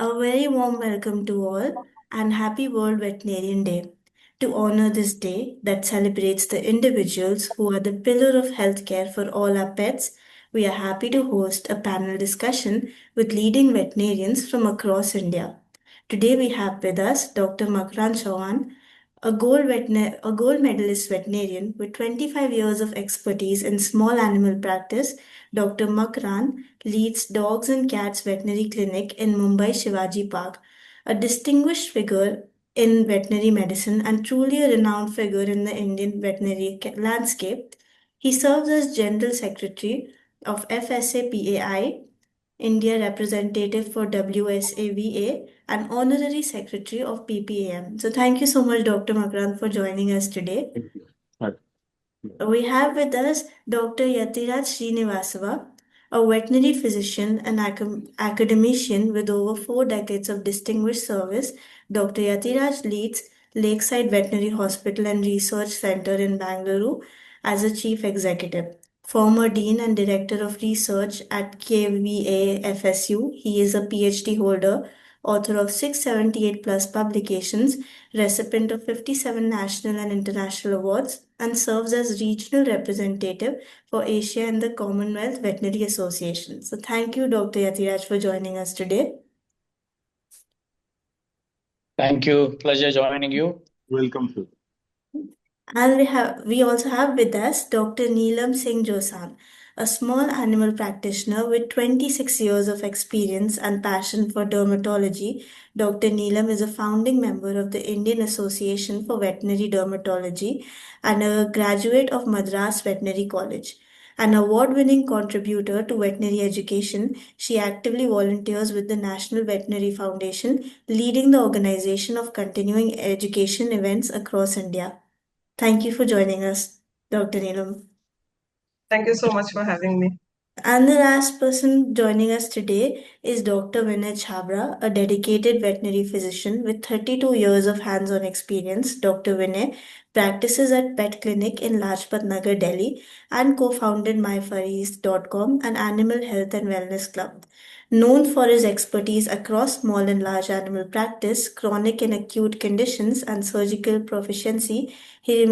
A very warm welcome to all and happy World Veterinarian Day. To honor this day that celebrates the individuals who are the pillar of healthcare for all our pets, we are happy to host a panel discussion with leading veterinarians from across India. Today we have with us Dr. Makran Chauhan, a gold medalist veterinarian with 25 years of expertise in small animal practice. Dr. Makran leads Dogs and Cats Veterinary Clinic in Mumbai Shivaji Park, a distinguished figure in veterinary medicine and truly a renowned figure in the Indian veterinary landscape. He serves as General Secretary of FSAPAI, India representative for WSAVA, and Honorary Secretary of PPAM. So, thank you so much, Dr. Makran, for joining us today. Thank you. Hi. We have with us Dr. Yatiraj Srinivasava, a veterinary physician and academician with over 4 decades of distinguished service. Dr. Yatiraj leads Lakeside Veterinary Hospital and Research Center in Bangalore as a chief executive. Former Dean and Director of Research at KVA FSU, he is a PhD holder, author of 678 plus publications, recipient of 57 national and international awards, and serves as regional representative for Asia in the Commonwealth Veterinary Association. So, thank you, Dr. Yatiraj, for joining us today. Thank you. Pleasure joining you. Welcome, sir. And we also have with us Dr. Neelam Singh Josan, a small animal practitioner with 26 years of experience and passion for dermatology. Dr. Neelam is a founding member of the Indian Association for Veterinary Dermatology and a graduate of Madras Veterinary College. An award winning contributor to veterinary education, she actively volunteers with the National Veterinary Foundation, leading the organization of continuing education events across India. Thank you for joining us, Dr. Neelam. Thank you so much for having me. And the last person joining us today is Dr. Vinay Chabra, a dedicated veterinary physician with 32 years of hands on experience. Dr. Vinay practices at Pet Clinic in Lajpat Nagar, Delhi, and co founded myfurries.com, an animal health and wellness club. Known for his expertise across small and large animal practice, chronic and acute conditions, and surgical proficiency, he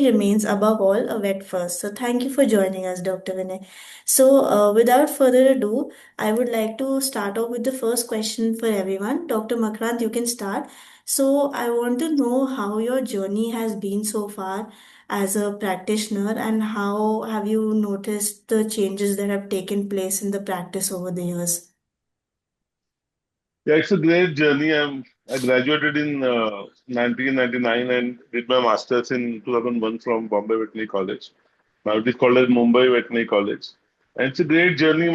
remains above all a vet first. So, thank you for joining us, Dr. Vinay. So, without further ado, I would like to start off with the first question for everyone. Dr. Makrant, you can start. So, I want to know how your journey has been so far as a practitioner and how have you noticed the changes that have taken place in the practice over the years? Yeah, it's a great journey. I graduated in 1999 and did my master's in 2001 from Bombay Veterinary College. Now it is called as Mumbai Veterinary College. And it's a great journey.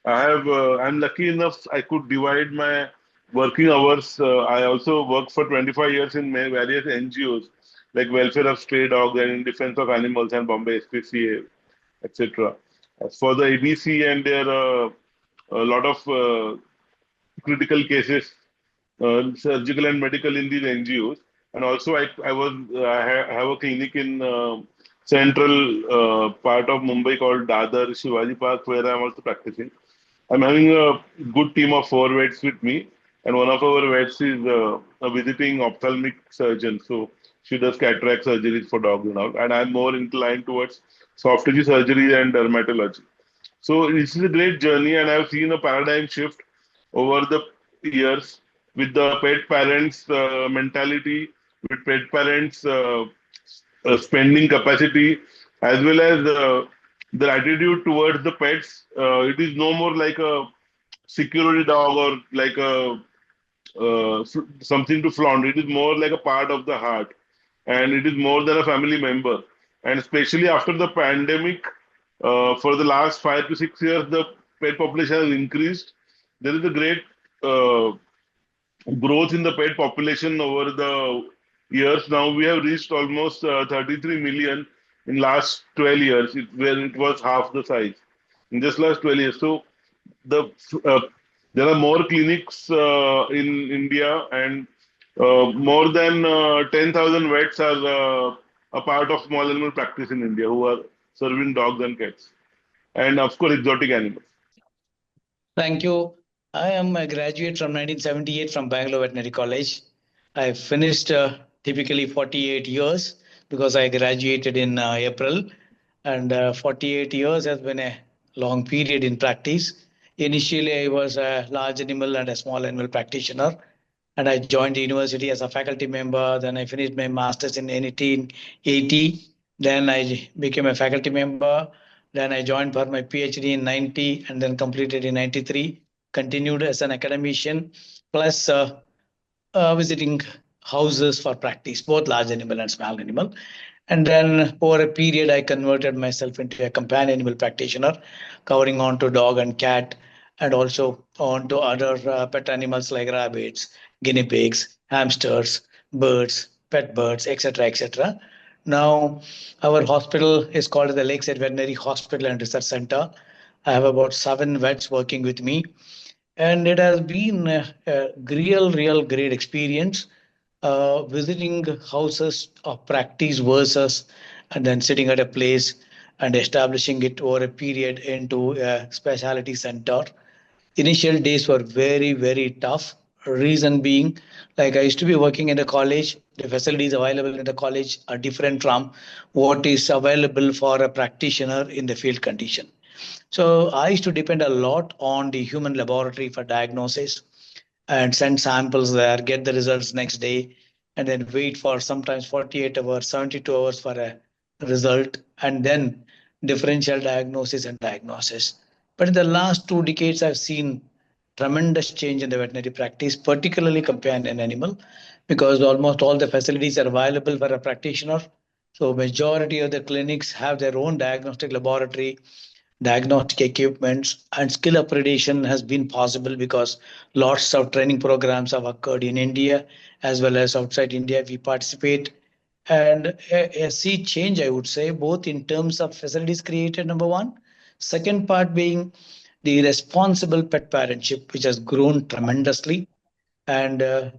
I'm lucky enough I could divide my working hours. I also worked for 25 years in various NGOs like Welfare of Stray Dogs and in Defense of Animals and Bombay SPCA, etc. As for the ABC and there a lot of critical cases, surgical and medical in these NGOs. And also, I have a clinic in central part of Mumbai called Dadar Shivaji Park, where I'm also practicing. I'm having a good team of 4 vets with me, and one of our vets is a visiting ophthalmic surgeon. So she does cataract surgeries for dogs and all. And I'm more inclined towards soft tissue surgery and dermatology. So this is a great journey, and I've seen a paradigm shift over the years with the pet parents' mentality, with pet parents' spending capacity, as well as their attitude towards the pets. It is no more like a security dog or like a something to flaunt. It is more like a part of the heart, and it is more than a family member. And especially after the pandemic, for the last 5 to 6 years, the pet population has increased. There is a great uh, growth in the pet population over the years. Now we have reached almost 33 million in last 12 years, where it was half the size in just last 12 years. So the uh, there are more clinics in India, and more than 10,000 vets are a part of small animal practice in India who are serving dogs and cats, and of course exotic animals. Thank you. I am a graduate from 1978 from Bangalore Veterinary College. I finished typically 48 years because I graduated in April, and 48 years has been a long period in practice. Initially, I was a large animal and a small animal practitioner, and I joined the university as a faculty member. Then I finished my master's in 1980. Then I became a faculty member. Then I joined for my PhD in 90 and then completed in 93. Continued as an academician, plus visiting houses for practice, both large animal and small animal. And then over a period, I converted myself into a companion animal practitioner, covering on to dog and cat, and also on to other pet animals like rabbits, guinea pigs, hamsters, birds, pet birds, etc., etc. Now, our hospital is called the Lakeside Veterinary Hospital and Research Center. I have about 7 vets working with me, and it has been a real great experience visiting houses of practice versus and then sitting at a place and establishing it over a period into a specialty center. Initial days were very tough. Reason being, like I used to be working in the college, the facilities available in the college are different from what is available for a practitioner in the field condition. So I used to depend a lot on the human laboratory for diagnosis and send samples there, get the results next day, and then wait for sometimes 48 hours, 72 hours for a result, and then differential diagnosis and diagnosis. But in the last 2 decades, I've seen tremendous change in the veterinary practice, particularly companion animal, because almost all the facilities are available for a practitioner. So majority of the clinics have their own diagnostic laboratory, diagnostic equipments, and skill upgradation has been possible because lots of training programs have occurred in India as well as outside India. We participate and a sea change, I would say, both in terms of facilities created, number one. Second part being the responsible pet parentship, which has grown tremendously, and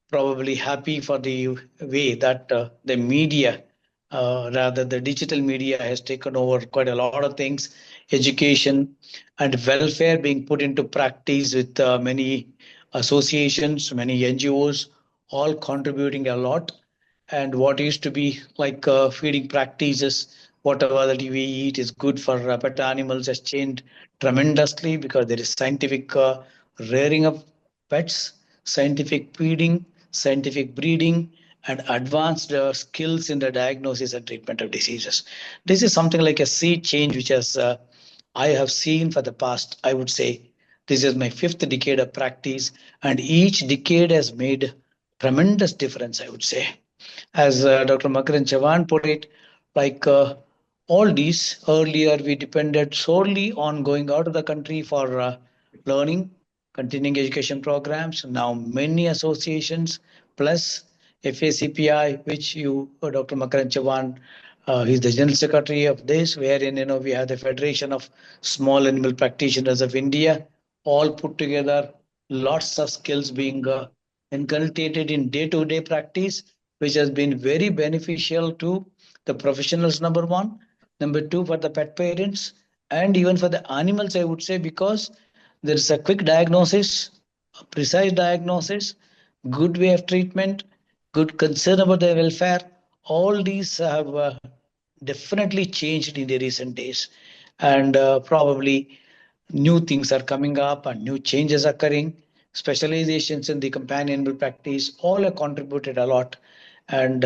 probably happy for the way that the media, rather the digital media, has taken over quite a lot of things, education and welfare being put into practice with many associations, many NGOs, all contributing a lot. And what used to be like feeding practices, whatever that we eat is good for pet animals, has changed tremendously because there is scientific rearing of pets, scientific feeding, scientific breeding, and advanced skills in the diagnosis and treatment of diseases. This is something like a sea change, which has I have seen for the past, I would say, this is my fifth decade of practice, and each decade has made tremendous difference, I would say. As Dr. Makaran Chavan put it, like all these, earlier we depended solely on going out of the country for learning, continuing education programs. Now many associations plus FACPI, which you, Dr. Makaran Chavan, he's the general secretary of this, wherein we have the Federation of Small Animal Practitioners of India, all put together, lots of skills being inculcated in day-to-day practice, which has been very beneficial to the professionals, number one. Number two, for the pet parents, and even for the animals, I would say, because there is a quick diagnosis, a precise diagnosis, good way of treatment, good concern about their welfare. All these have definitely changed in the recent days. And probably new things are coming up and new changes are occurring. Specializations in the companion animal practice all have contributed a lot. And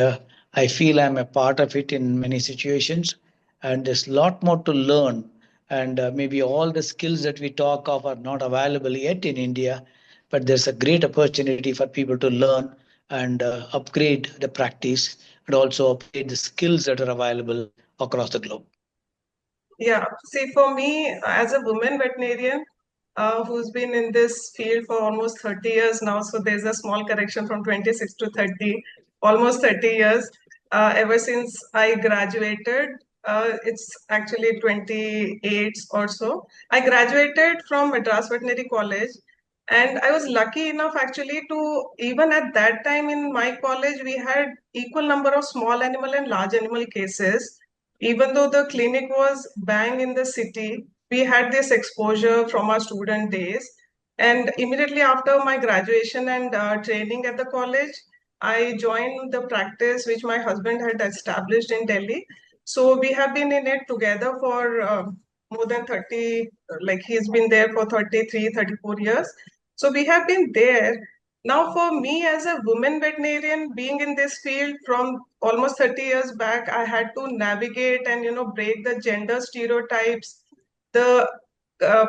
I feel I'm a part of it in many situations. And there's a lot more to learn. And maybe all the skills that we talk of are not available yet in India, but there's a great opportunity for people to learn and upgrade the practice and also upgrade the skills that are available across the globe. Yeah, see, for me, as a woman veterinarian who's been in this field for almost 30 years now, so there's a small correction from 26 to 30, almost 30 years. Ever since I graduated, it's actually 28 or so. I graduated from Madras Veterinary College, and I was lucky enough actually to, even at that time in my college, we had equal number of small animal and large animal cases. Even though the clinic was bang in the city, we had this exposure from our student days. And immediately after my graduation and training at the college, I joined the practice which my husband had established in Delhi. So we have been in it together for more than 30, like he's been there for 33, 34 years. So we have been there. Now, for me as a woman veterinarian, being in this field from almost 30 years back, I had to navigate and, break the gender stereotypes. The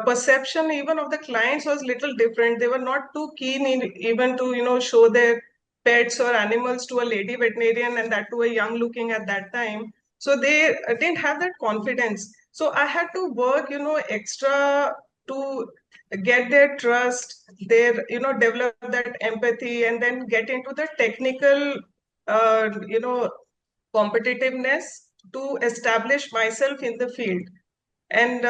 perception even of the clients was little different. They were not too keen in even to, show their pets or animals to a lady veterinarian, and that to a young looking at that time. So they didn't have that confidence. So I had to work, extra to get their trust, develop that empathy, and then get into the technical, competitiveness to establish myself in the field. And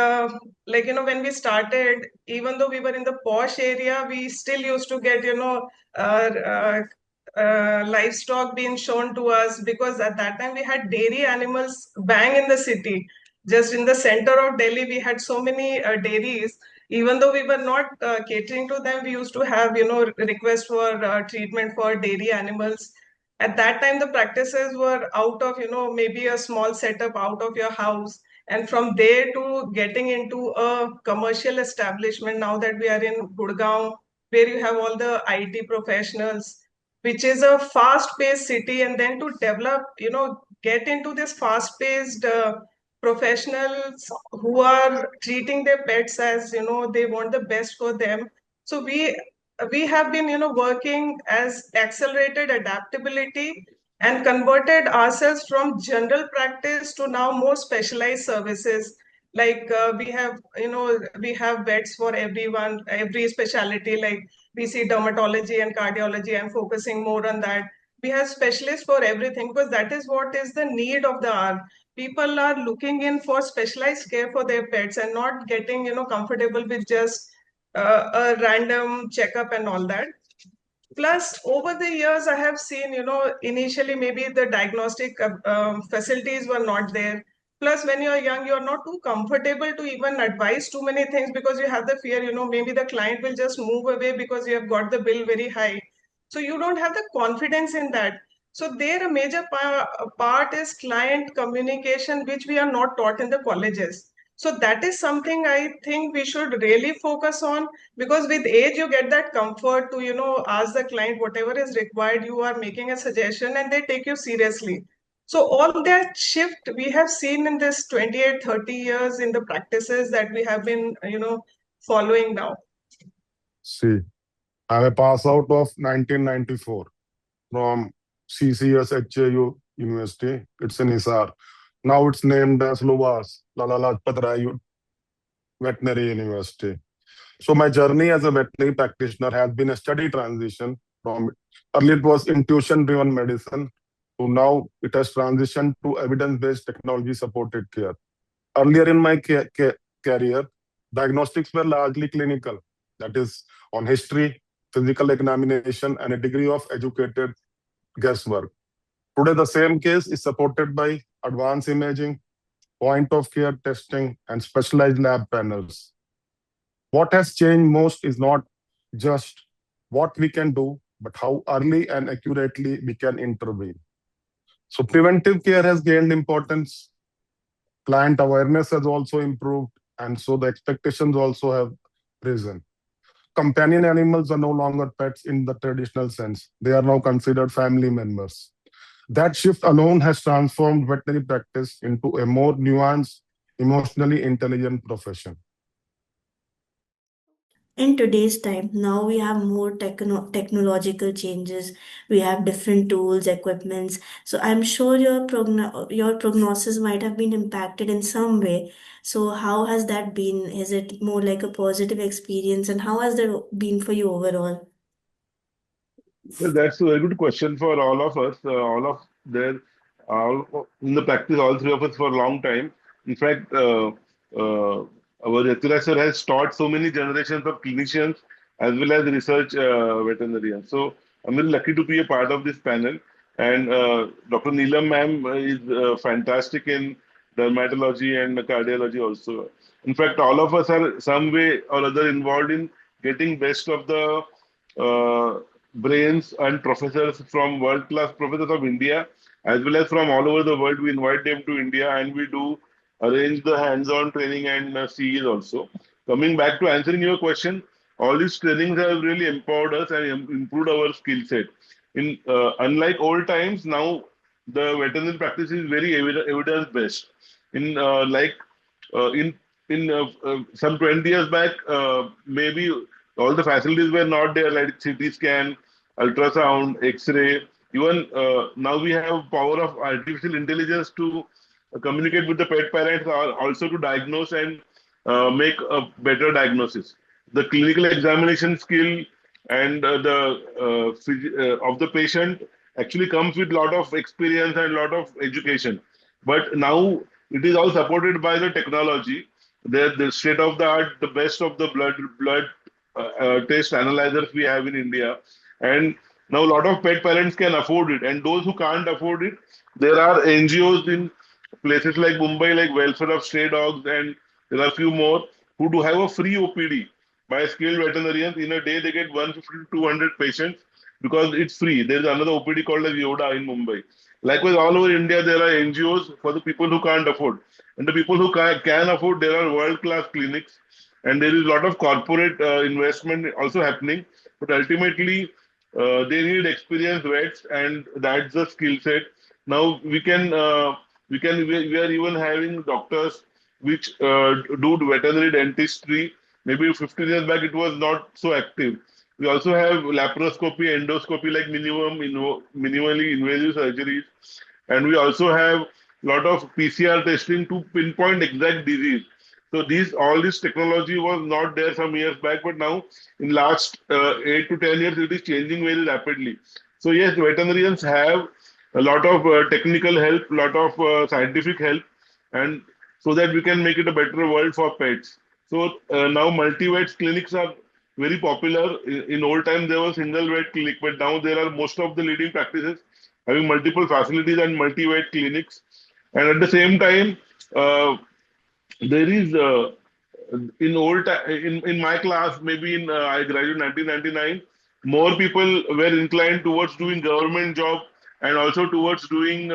when we started, even though we were in the posh area, we still used to get, uh, uh, livestock being shown to us, because at that time we had dairy animals bang in the city. Just in the center of Delhi, we had so many dairies. Even though we were not catering to them, we used to have, requests for treatment for dairy animals. At that time, the practices were out of, maybe a small setup out of your house, and from there to getting into a commercial establishment, now that we are in Gurgaon, where you have all the IT professionals, which is a fast-paced city, and then to develop, get into this fast-paced professionals who are treating their pets as, they want the best for them. So we have been, working as accelerated adaptability and converted ourselves from general practice to now more specialized services. Like we have vets for everyone, every specialty. Like we see dermatology and cardiology, and focusing more on that. We have specialists for everything, because that is what is the need of the hour. People are looking in for specialized care for their pets, and not getting, comfortable with just a random checkup and all that. Plus, over the years, I have seen, initially maybe the diagnostic facilities were not there. Plus, when you're young, you're not too comfortable to even advise too many things, because you have the fear, maybe the client will just move away because you have got the bill very high. So you don't have the confidence in that. So there, a major part is client communication, which we are not taught in the colleges. So that is something I think we should really focus on, because with age you get that comfort to, ask the client whatever is required. You are making a suggestion and they take you seriously. So all that shift we have seen in this 28, 30 years in the practices that we have been, following now. See, I'm a pass out of 1994 from CCS HAU University. It's in Hisar. Now it's named as Luvas, Lala Lajpat Rai Veterinary University. So my journey as a veterinary practitioner has been a steady transition from earlier it was intuition-driven medicine to now it has transitioned to evidence-based technology-supported care. Earlier in my career, diagnostics were largely clinical, that is on history, physical examination, and a degree of educated guesswork. Today, the same case is supported by advanced imaging, point of care testing, and specialized lab panels. What has changed most is not just what we can do, but how early and accurately we can intervene. So preventive care has gained importance. Client awareness has also improved, and so the expectations also have risen. Companion animals are no longer pets in the traditional sense. They are now considered family members. That shift alone has transformed veterinary practice into a more nuanced, emotionally intelligent profession. In today's time, now we have more technological changes. We have different tools, equipments. So I'm sure your prognosis might have been impacted in some way. So how has that been? Is it more like a positive experience, and how has that been for you overall? Well, that's a very good question for all of us. All of there, all in the practice, all three of us for a long time. In fact, our Yatura sir has taught so many generations of clinicians as well as research veterinarians. So I'm very lucky to be a part of this panel. And Dr. Neelam ma'am is fantastic in dermatology and cardiology also. In fact, all of us are some way or other involved in getting best of the brains and professors from world-class professors of India as well as from all over the world. We invite them to India and we do arrange the hands-on training and CEs also. Coming back to answering your question, all these trainings have really empowered us and improved our skill set. In unlike old times, now the veterinary practice is very evidence-based. In some 20 years back, maybe all the facilities were not there, like CT scan, ultrasound, X-ray. Even now we have power of artificial intelligence to communicate with the pet parents, or also to diagnose and make a better diagnosis. The clinical examination skill and of the patient actually comes with lot of experience and lot of education. But now it is all supported by the technology. The state of the art, the best of the blood test analyzers we have in India, and now a lot of pet parents can afford it, and those who can't afford it, there are NGOs in places like Mumbai, like Welfare of Stray Dogs, and there are a few more who do have a free OPD by skilled veterinarians. In a day, they get 150 to 200 patients because it's free. There is another OPD called as Yoda in Mumbai. Likewise, all over India, there are NGOs for the people who can't afford. And the people who can afford, there are world-class clinics. And there is a lot of corporate investment also happening. But ultimately, they need experienced vets, and that's the skill set. Now we are even having doctors which do veterinary dentistry. Maybe 15 years back, it was not so active. We also have laparoscopy, endoscopy, like minimally invasive surgeries, and we also have a lot of PCR testing to pinpoint exact disease. So all this technology was not there some years back, but now in last 8 to 10 years, it is changing very rapidly. So yes, veterinarians have a lot of technical help, lot of scientific help, and so that we can make it a better world for pets. So now multi-vet clinics are very popular. In old time, there was single vet clinic, but now there are most of the leading practices having multiple facilities and multi-vet clinics. And at the same time, there is in my class, maybe in I graduated 1999, more people were inclined towards doing government job and also towards doing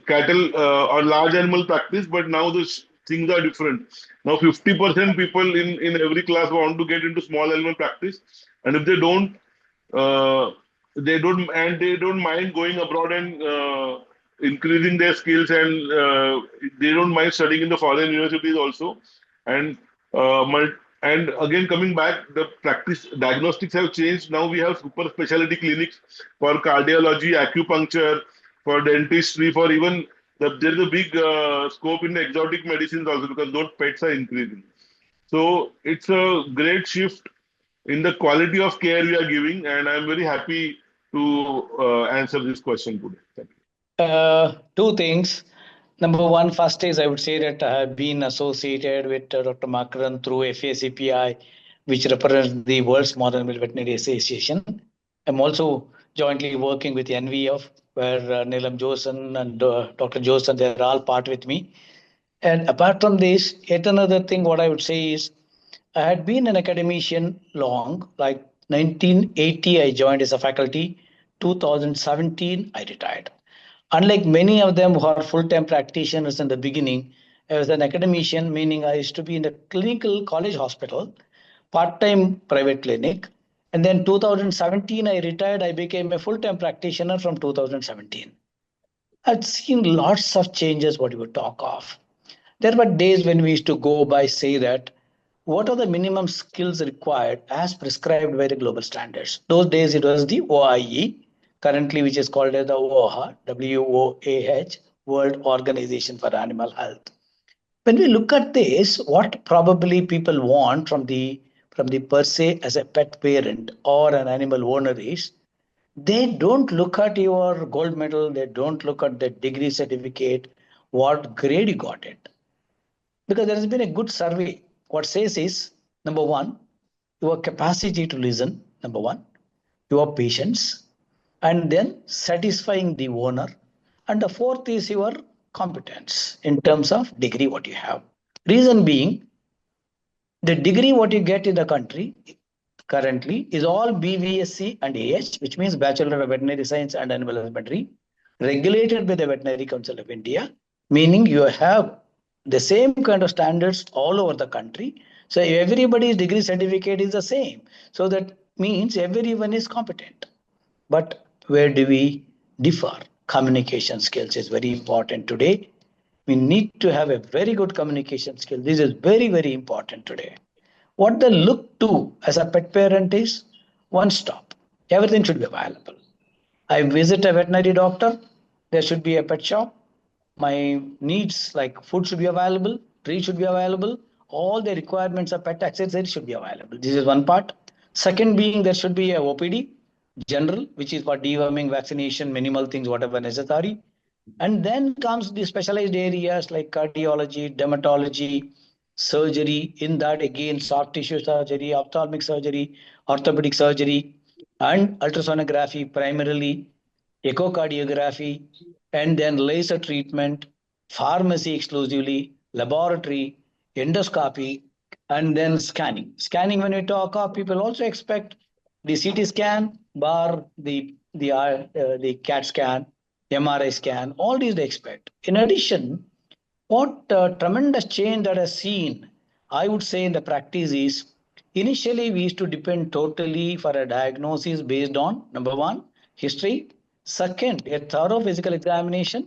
cattle or large animal practice. But now the things are different. Now 50% people in every class want to get into small animal practice, and if uh, they don't mind going abroad and increasing their skills, and they don't mind studying in the foreign universities also. And and again, coming back, the practice diagnostics have changed. Now we have super specialty clinics for cardiology, acupuncture, for dentistry, for even there is a big scope in the exotic medicines also, because those pets are increasing. So it's a great shift in the quality of care we are giving, and I'm very happy to answer this question today. Thank you. Two things. Number one, first is I would say that I have been associated with Dr. Makaran through FACPI, which represents the World's Modern Animal Veterinary Association. I'm also jointly working with NVF, where Neelam Josen and Dr. Josen, they're all part with me. And apart from this, yet another thing, what I would say is I had been an academician long, like 1980, I joined as a faculty. 2017, I retired. Unlike many of them who are full-time practitioners in the beginning, I was an academician, meaning I used to be in the clinical college hospital, part-time private clinic. And then 2017, I retired. I became a full-time practitioner from 2017. I've seen lots of changes, what you would talk of. There were days when we used to go by say that, what are the minimum skills required as prescribed by the global standards? Those days it was the OIE, currently which is called as the WOAH, WOAH, World Organization for Animal Health. When we look at this, what probably people want from the per se as a pet parent or an animal owner is, they don't look at your gold medal, they don't look at the degree certificate, what grade you got it. Because there has been a good survey. What says is, number one, your capacity to listen, number one, your patience, and then satisfying the owner. And the fourth is your competence in terms of degree what you have. Reason being, The degree what you get in the country currently is all BVSc and AH, which means Bachelor of Veterinary Science and Animal Husbandry, regulated by the Veterinary Council of India, meaning you have the same kind of standards all over the country. So everybody's degree certificate is the same. So that means everyone is competent. But where do we differ? Communication skills is very important today. We need to have a very good communication skill. This is very, very important today. What they look to as a pet parent is one stop. Everything should be available. I visit a veterinary doctor, there should be a pet shop. My needs like food should be available, treat should be available, all the requirements of pet accessories should be available. This is one part. Second being there should be a OPD, general, which is for deworming, vaccination, minimal things, whatever necessary. And then comes the specialized areas like cardiology, dermatology, surgery. In that, again, soft tissue surgery, ophthalmic surgery, orthopedic surgery, and ultrasonography primarily, echocardiography, and then laser treatment, pharmacy exclusively, laboratory, endoscopy, and then scanning. Scanning, when we talk of, people also expect the CT scan, bar the CAT scan, MRI scan, all these they expect. In addition, what tremendous change that has seen, I would say in the practice is, initially we used to depend totally for a diagnosis based on, number one, history, second, a thorough physical examination,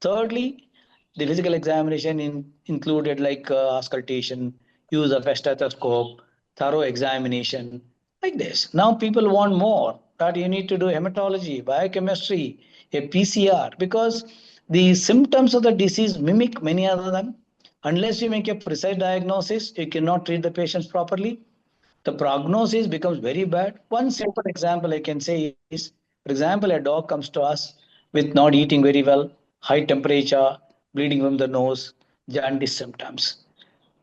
thirdly, the physical examination included like auscultation, use of a stethoscope, thorough examination, like this. Now people want more, that you need to do hematology, biochemistry, a PCR, because the symptoms of the disease mimic many other them. Unless you make a precise diagnosis, you cannot treat the patients properly. The prognosis becomes very bad. One simple example I can say is, for example, a dog comes to us with not eating very well, high temperature, bleeding from the nose, jaundice symptoms.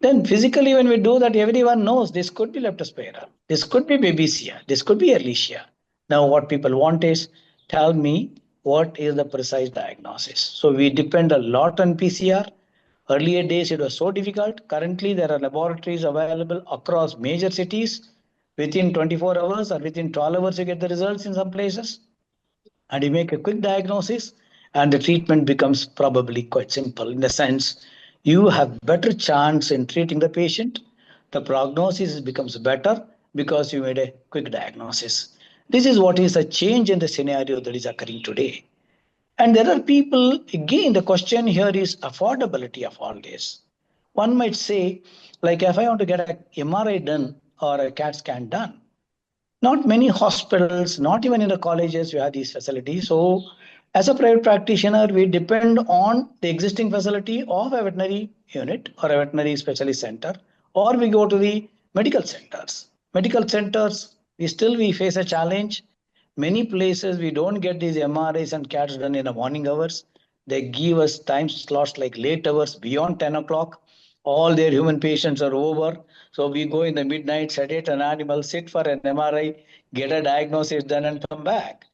Then physically, when we do that, everyone knows this could be leptospira, this could be babesia, this could be Ehrlichia. Now, what people want is, tell me what is the precise diagnosis. So we depend a lot on PCR. Earlier days, it was so difficult. Currently, there are laboratories available across major cities. Within 24 hours or within 12 hours, you get the results in some places. And you make a quick diagnosis, and the treatment becomes probably quite simple in the sense you have better chance in treating the patient. The prognosis becomes better because you made a quick diagnosis. This is what is a change in the scenario that is occurring today. And there are people, again, the question here is affordability of all this. One might say, like, if I want to get a MRI done or a CAT scan done, not many hospitals, not even in the colleges, we have these facilities. So, as a private practitioner, we depend on the existing facility of a veterinary unit or a veterinary specialist center, or we go to the medical centers. Medical centers, we face a challenge. Many places we don't get these MRIs and CATs done in the morning hours. They give us time slots like late hours beyond 10 o'clock. All their human patients are over. So we go in the midnight, sedate an animal, sit for an MRI, get a diagnosis done, and come back.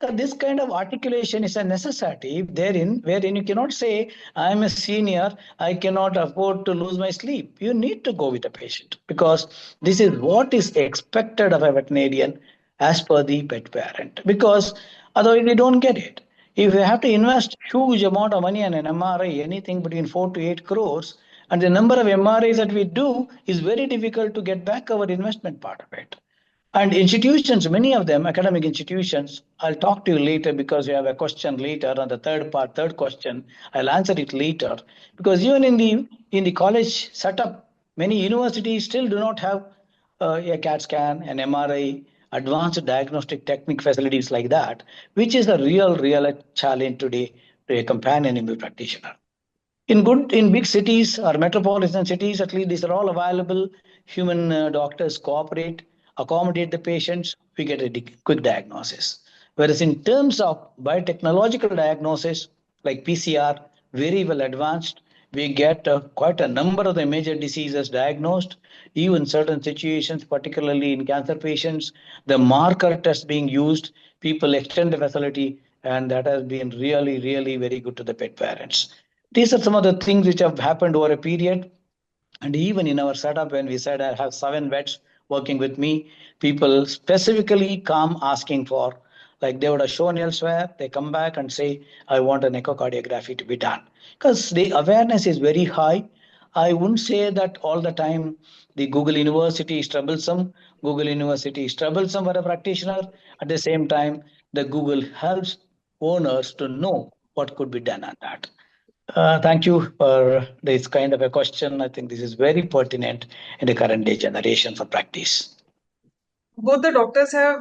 So this kind of articulation is a necessity wherein you cannot say, I'm a senior, I cannot afford to lose my sleep. You need to go with the patient because this is what is expected of a veterinarian as per the pet parent. Because otherwise we don't get it. If you have to invest huge amount of money on an MRI, anything between 4 to 8 crores, and the number of MRIs that we do is very difficult to get back our investment part of it. And institutions, many of them, academic institutions, I'll talk to you later because you have a question later on the third question. I'll answer it later because even in the college setup, many universities still do not have a CAT scan, an MRI, advanced diagnostic technique facilities like that, which is a real challenge today to a companion animal practitioner. In big cities or metropolitan cities, at least these are all available. Human doctors cooperate, accommodate the patients. We get a quick diagnosis. Whereas in terms of biotechnological diagnosis, like PCR, very well advanced, we get quite a number of the major diseases diagnosed. Even certain situations, particularly in cancer patients, the marker test being used, people extend the facility, and that has been really very good to the pet parents. These are some of the things which have happened over a period. And even in our setup, when we said I have 7 vets working with me, people specifically come asking for, like they would have shown elsewhere, they come back and say, I want an echocardiography to be done. Because the awareness is very high. I wouldn't say that all the time the Google University is troublesome. Google University is troublesome for a practitioner. At the same time, the Google helps owners to know what could be done on that. Thank you for this kind of a question. I think this is very pertinent in the current day generation for practice. Both the doctors have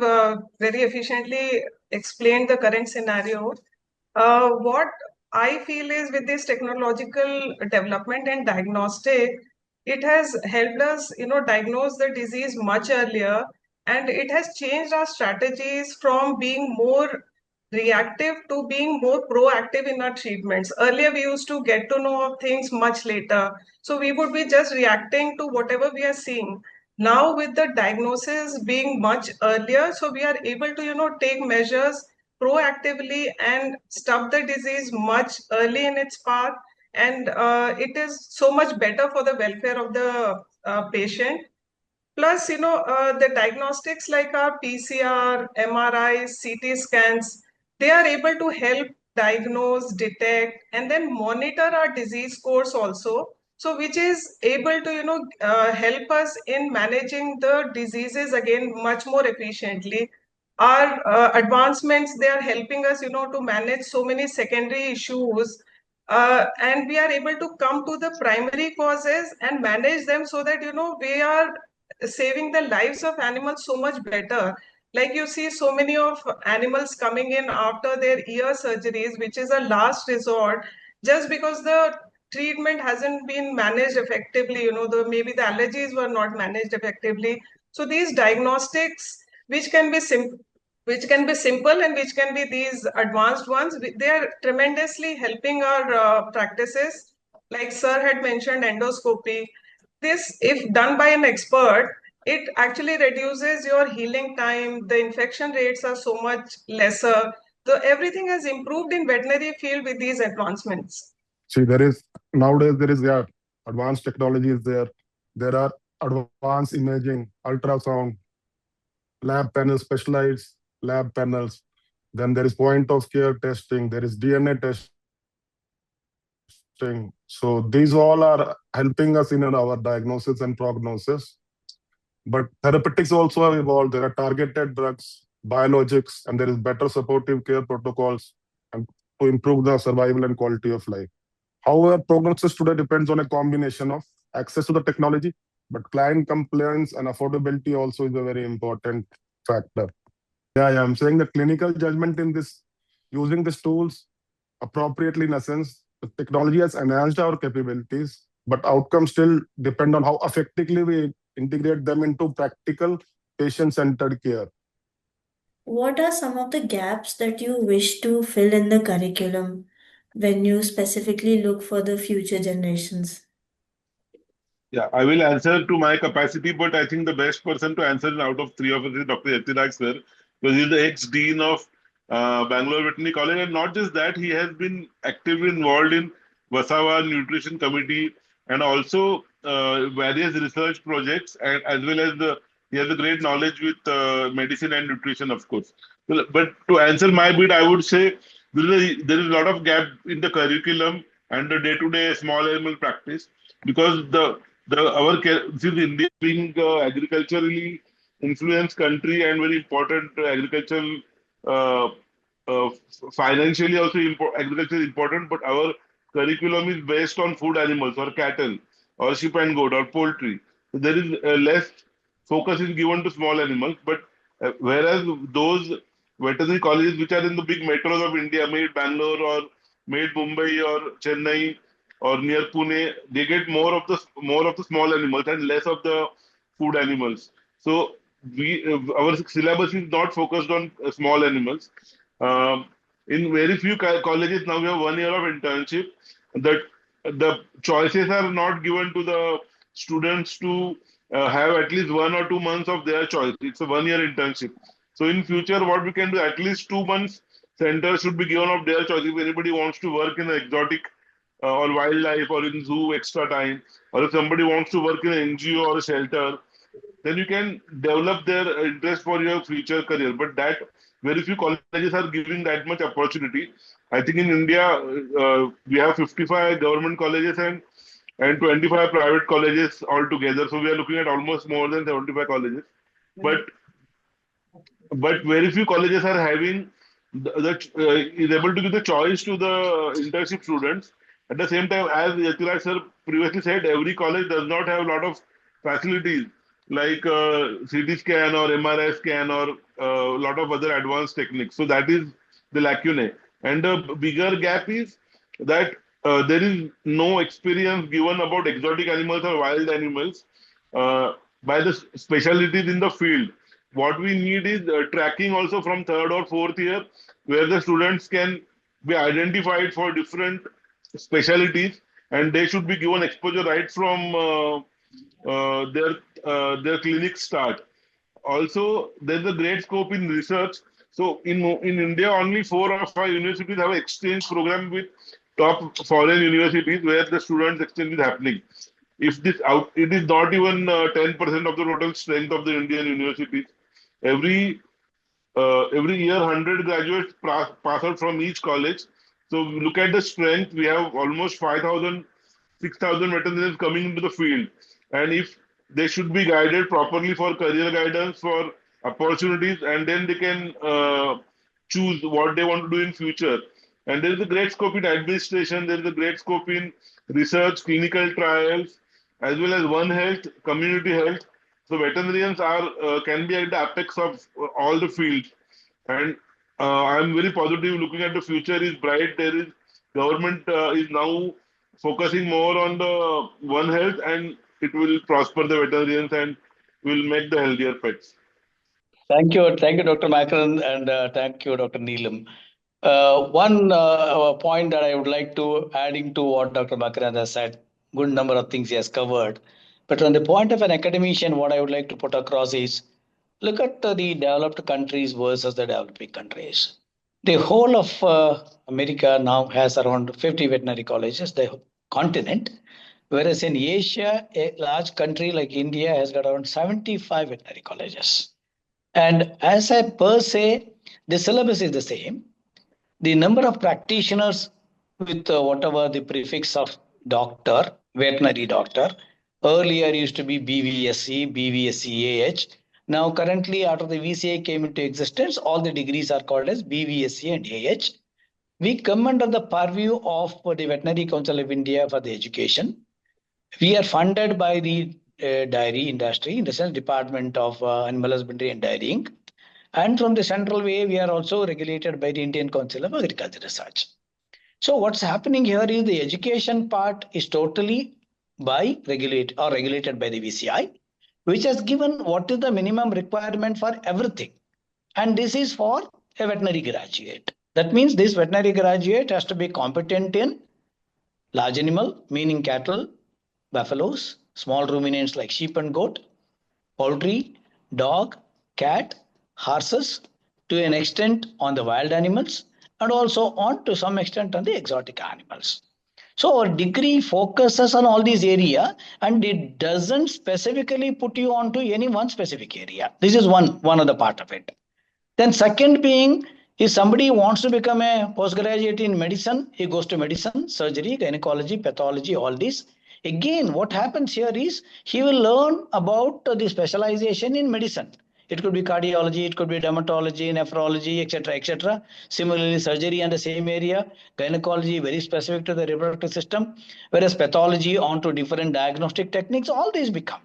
very efficiently explained the current scenario. What I feel is with this technological development and diagnostic, it has helped us, diagnose the disease much earlier, and it has changed our strategies from being more reactive to being more proactive in our treatments. Earlier, we used to get to know of things much later, so we would be just reacting to whatever we are seeing. Now, with the diagnosis being much earlier, so we are able to, take measures proactively and stop the disease much early in its path, and it is so much better for the welfare of the patient. Plus, the diagnostics like our PCR, MRIs, CT scans, they are able to help diagnose, detect, and then monitor our disease course also. So, which is able to, help us in managing the diseases again much more efficiently. Our advancements, they are helping us, to manage so many secondary issues, and we are able to come to the primary causes and manage them so that we are saving the lives of animals so much better. Like you see so many of animals coming in after their ear surgeries, which is a last resort, just because the treatment hasn't been managed effectively. Maybe the allergies were not managed effectively. So these diagnostics, which can be simple and which can be these advanced ones, they are tremendously helping our practices. Like sir had mentioned endoscopy, this, if done by an expert, it actually reduces your healing time. The infection rates are so much lesser. So everything has improved in veterinary field with these advancements. See, there is nowadays there is advanced technology is there. There are advanced imaging, ultrasound, lab panels, specialized lab panels. Then there is point of care testing. There is DNA testing. So these all are helping us in our diagnosis and prognosis. But therapeutics also have evolved. There are targeted drugs, biologics, and there is better supportive care protocols and to improve the survival and quality of life. However, prognosis today depends on a combination of access to the technology, but client compliance and affordability also is a very important factor. Yeah, I'm saying the clinical judgment in this using these tools appropriately in essence, the technology has enhanced our capabilities, but outcomes still depend on how effectively we integrate them into practical patient-centered care. What are some of the gaps that you wish to fill in the curriculum when you specifically look for the future generations? Yeah, I will answer to my capacity, but I think the best person to answer out of three of us is Dr. Yatiraj sir, because he's the ex-dean of Bangalore Veterinary College, and not just that, he has been actively involved in Vasawa Nutrition Committee and also various research projects, and as well as he has a great knowledge with medicine and nutrition, of course. But to answer my bit, I would say there is a lot of gap in the curriculum and the day-to-day small animal practice because since India being agriculturally influenced country and very important agricultural uh, uh, financially also agriculture is important, but our curriculum is based on food animals or cattle or sheep and goat or poultry. So there is less focus is given to small animals, but whereas those veterinary colleges which are in the big metros of India, made Bangalore or made Mumbai or Chennai or near Pune, they get more of the small animals and less of the food animals. So we our syllabus is not focused on small animals. Um, in very few colleges now we have 1 year of internship. That the choices are not given to the students to have at least 1 or 2 months of their choice. It's a 1 year internship. So in future, what we can do, at least 2 months centers should be given of their choice. If anybody wants to work in an exotic or wildlife or in zoo extra time, or if somebody wants to work in an NGO or a shelter, then you can develop their interest for your future career. But that very few colleges are giving that much opportunity. I think in India, we have 55 government colleges and 25 private colleges altogether. So we are looking at almost more than 75 colleges. But very few colleges are having is able to give the choice to the internship students. At the same time, as Yatiraj sir previously said, every college does not have a lot of facilities like CT scan or MRI scan or a lot of other advanced techniques. So that is the lacune. And the bigger gap is that there is no experience given about exotic animals or wild animals by the specialties in the field. What we need is tracking also from third or fourth year, where the students can be identified for different specialties, and they should be given exposure right from their clinic start. Also, there's a great scope in research. So in India, only 4 or 5 universities have an exchange program with top foreign universities where the students exchange is happening. If this out, it is not even 10% of the total strength of the Indian universities. Every every year, 100 graduates pass out from each college. So we look at the strength. We have almost 5,000, 6,000 veterinarians coming into the field. And if they should be guided properly for career guidance, for opportunities, and then they can choose what they want to do in future. And there is a great scope in administration. There is a great scope in research, clinical trials, as well as One Health, community health. So veterinarians are can be at the apex of all the fields, and I'm very positive. Looking at the future is bright. There is government is now focusing more on the One Health, and it will prosper the veterinarians and will make the healthier pets. Thank you, Dr. Makaran, and thank you, Dr. Neelam. One point that I would like to adding to what Dr. Makaran has said, good number of things he has covered. But on the point of an academician, what I would like to put across is, look at the developed countries versus the developing countries. The whole of America now has around 50 veterinary colleges, the continent, whereas in Asia, a large country like India has got around 75 veterinary colleges. And as I per se, the syllabus is the same. The number of practitioners with whatever the prefix of doctor, veterinary doctor, earlier used to be BVSC, BVSC AH. Now currently after the VCA came into existence, all the degrees are called as BVSC and AH. We come under the purview of the Veterinary Council of India for the education. We are funded by the dairy industry, in the sense Department of Animal Husbandry and Dairying. And from the central way, we are also regulated by the Indian Council of Agriculture Research. So what's happening here is the education part is totally regulated by the VCI, which has given what is the minimum requirement for everything. And this is for a veterinary graduate. That means this veterinary graduate has to be competent in large animal, meaning cattle, buffaloes, small ruminants like sheep and goat, poultry, dog, cat, horses, to an extent on the wild animals, and also on to some extent on the exotic animals. So our degree focuses on all these areas, and it doesn't specifically put you onto any one specific area. This is one of the part of it. Then second being, if somebody wants to become a postgraduate in medicine, he goes to medicine, surgery, gynecology, pathology, all this. Again, what happens here is he will learn about the specialization in medicine. It could be cardiology, it could be dermatology, nephrology, etc., etc. Similarly, surgery in the same area, gynecology very specific to the reproductive system, whereas pathology onto different diagnostic techniques, all these become.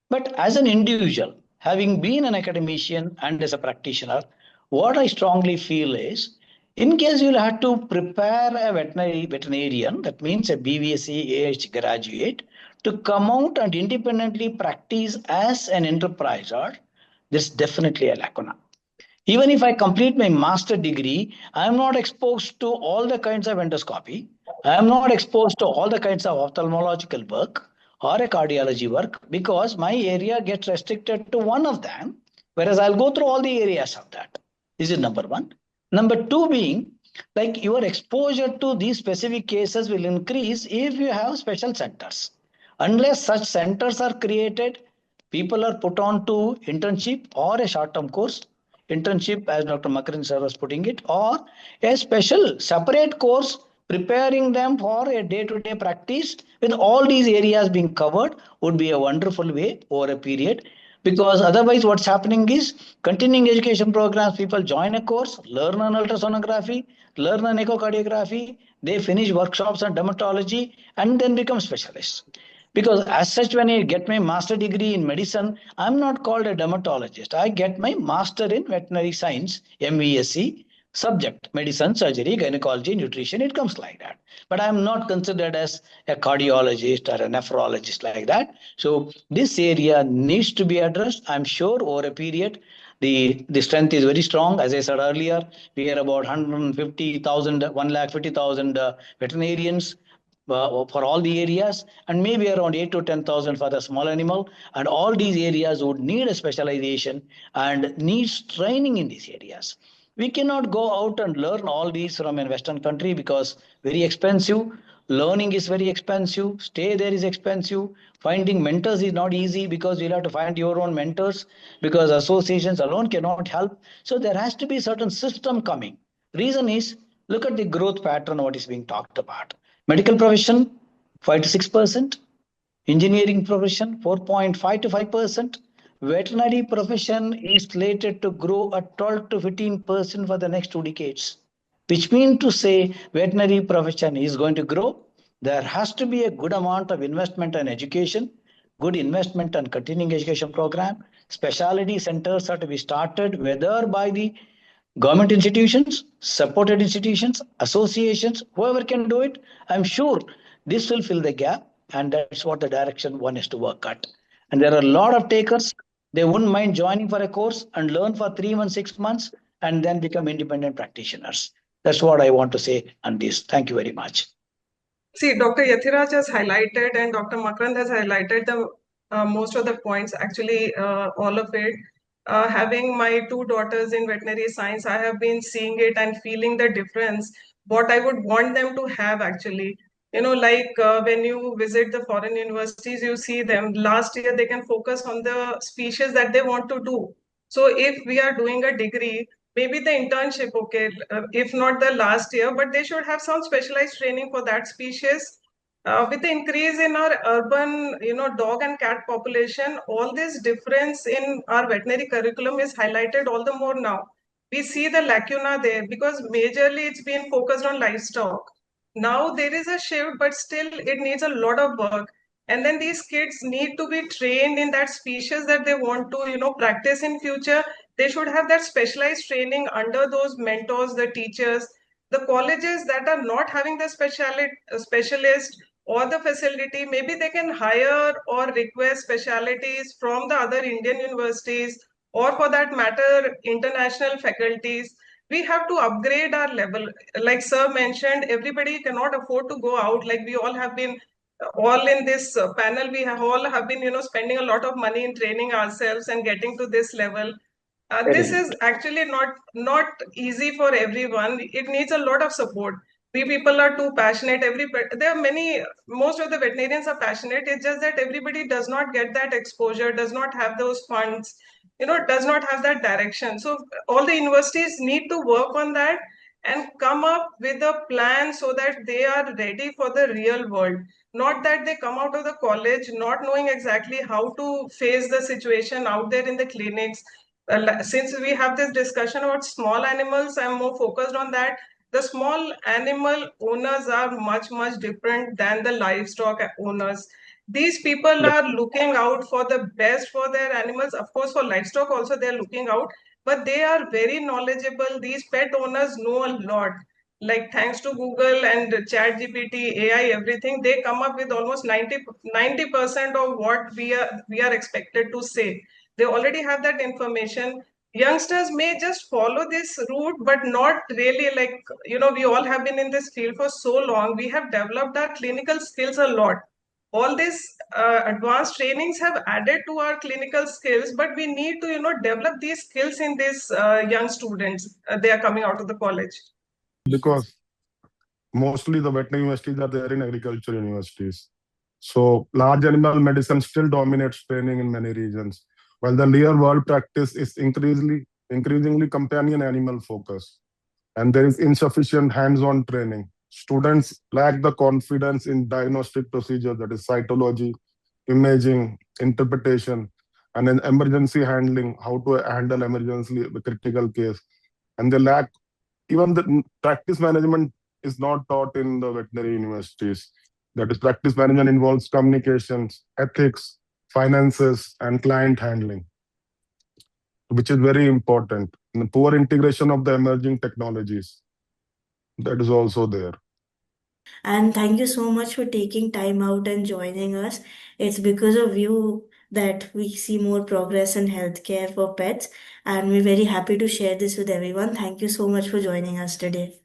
But as an individual, having been an academician and as a practitioner, what I strongly feel is, in case you'll have to prepare a veterinarian, that means a BVSc AH graduate, to come out and independently practice as an enterpriser, there's definitely a lacuna. Even if I complete my master degree, I am not exposed to all the kinds of endoscopy. I am not exposed to all the kinds of ophthalmological work or a cardiology work, because my area gets restricted to one of them, whereas I'll go through all the areas of that. This is number one. Number two being, Like your exposure to these specific cases will increase if you have special centers. Unless such centers are created, people are put on to internship or a short-term course, internship as Dr. Makaran sir was putting it, or a special separate course preparing them for a day-to-day practice with all these areas being covered would be a wonderful way over a period, because otherwise what's happening is continuing education programs, people join a course, learn an ultrasonography, learn an echocardiography, they finish workshops on dermatology and then become specialists. Because as such, when I get my master degree in medicine, I'm not called a dermatologist. I get my master in veterinary science, MVSc, subject medicine, surgery, gynecology, nutrition. It comes like that. But I'm not considered as a cardiologist or a nephrologist like that. So this area needs to be addressed. I'm sure over a period, the strength is very strong. As I said earlier, we are about 150,000, 150,000 veterinarians for all the areas, and maybe around 8 to 10,000 for the small animal. And all these areas would need a specialization and needs training in these areas. We cannot go out and learn all these from a Western country because very expensive. Learning is very expensive. Stay there is expensive. Finding mentors is not easy because you'll have to find your own mentors because associations alone cannot help. So there has to be certain system coming. Reason is, look at the growth pattern, what is being talked about. Medical profession, 5 to 6%. Engineering profession, 4.5 to 5%. Veterinary profession is slated to grow at 12 to 15% for the next 2 decades, which means to say veterinary profession is going to grow. There has to be a good amount of investment in education, good investment on continuing education program. Specialty centers are to be started, whether by the government institutions, supported institutions, associations, whoever can do it. I'm sure this will fill the gap, and that's what the direction one has to work at. And there are a lot of takers. They wouldn't mind joining for a course and learn for 3 months, 6 months, and then become independent practitioners. That's what I want to say on this. Thank you very much. See, Dr. Yathiraj has highlighted and Dr. Makrand has highlighted the most of the points, actually all of it. Having my two daughters in veterinary science, I have been seeing it and feeling the difference, what I would want them to have actually. You know, like when you visit the foreign universities, you see them, last year they can focus on the species that they want to do. So if we are doing a degree, maybe the internship, okay, if not the last year, but they should have some specialized training for that species. With the increase in our urban, dog and cat population, all this difference in our veterinary curriculum is highlighted all the more now. We see the lacuna there because majorly it's been focused on livestock. Now there is a shift, but still it needs a lot of work. And then these kids need to be trained in that species that they want to, practice in future. They should have that specialized training under those mentors, the teachers. The colleges that are not having the specialist or the facility, maybe they can hire or request specialities from the other Indian universities, or for that matter, international faculties. We have to upgrade our level. Like sir mentioned, everybody cannot afford to go out. Like we all have been, all in this panel, we have all have been, spending a lot of money in training ourselves and getting to this level. This is actually not easy for everyone. It needs a lot of support. We people are too passionate. There are many. Most of the veterinarians are passionate. It's just that everybody does not get that exposure, does not have those funds, does not have that direction. So all the universities need to work on that and come up with a plan so that they are ready for the real world. Not that they come out of the college not knowing exactly how to face the situation out there in the clinics. Since we have this discussion about small animals, I'm more focused on that. The small animal owners are much, much different than the livestock owners. These people are looking out for the best for their animals. Of course, for livestock also they're looking out, but they are very knowledgeable. These pet owners know a lot. Like thanks to Google and Chat GPT, AI, everything, they come up with almost 90% of what we are expected to say. They already have that information. Youngsters may just follow this route, but not really. Like, we all have been in this field for so long. We have developed our clinical skills a lot. All these advanced trainings have added to our clinical skills, but we need to, develop these skills in these young students. They are coming out of the college. because mostly the veterinary universities are there in agriculture universities. So large animal medicine still dominates training in many regions, while the real world practice is increasingly companion animal focus, and there is insufficient hands-on training. Students lack the confidence in diagnostic procedures, that is cytology, imaging, interpretation, and in emergency handling, how to handle emergency critical case. And they lack even the practice management is not taught in the veterinary universities. That is, practice management involves communications, ethics, finances, and client handling, which is very important. And the poor integration of the emerging technologies, that is also there. And thank you so much for taking time out and joining us. It's because of you that we see more progress in healthcare for pets, and we're very happy to share this with everyone. Thank you so much for joining us today.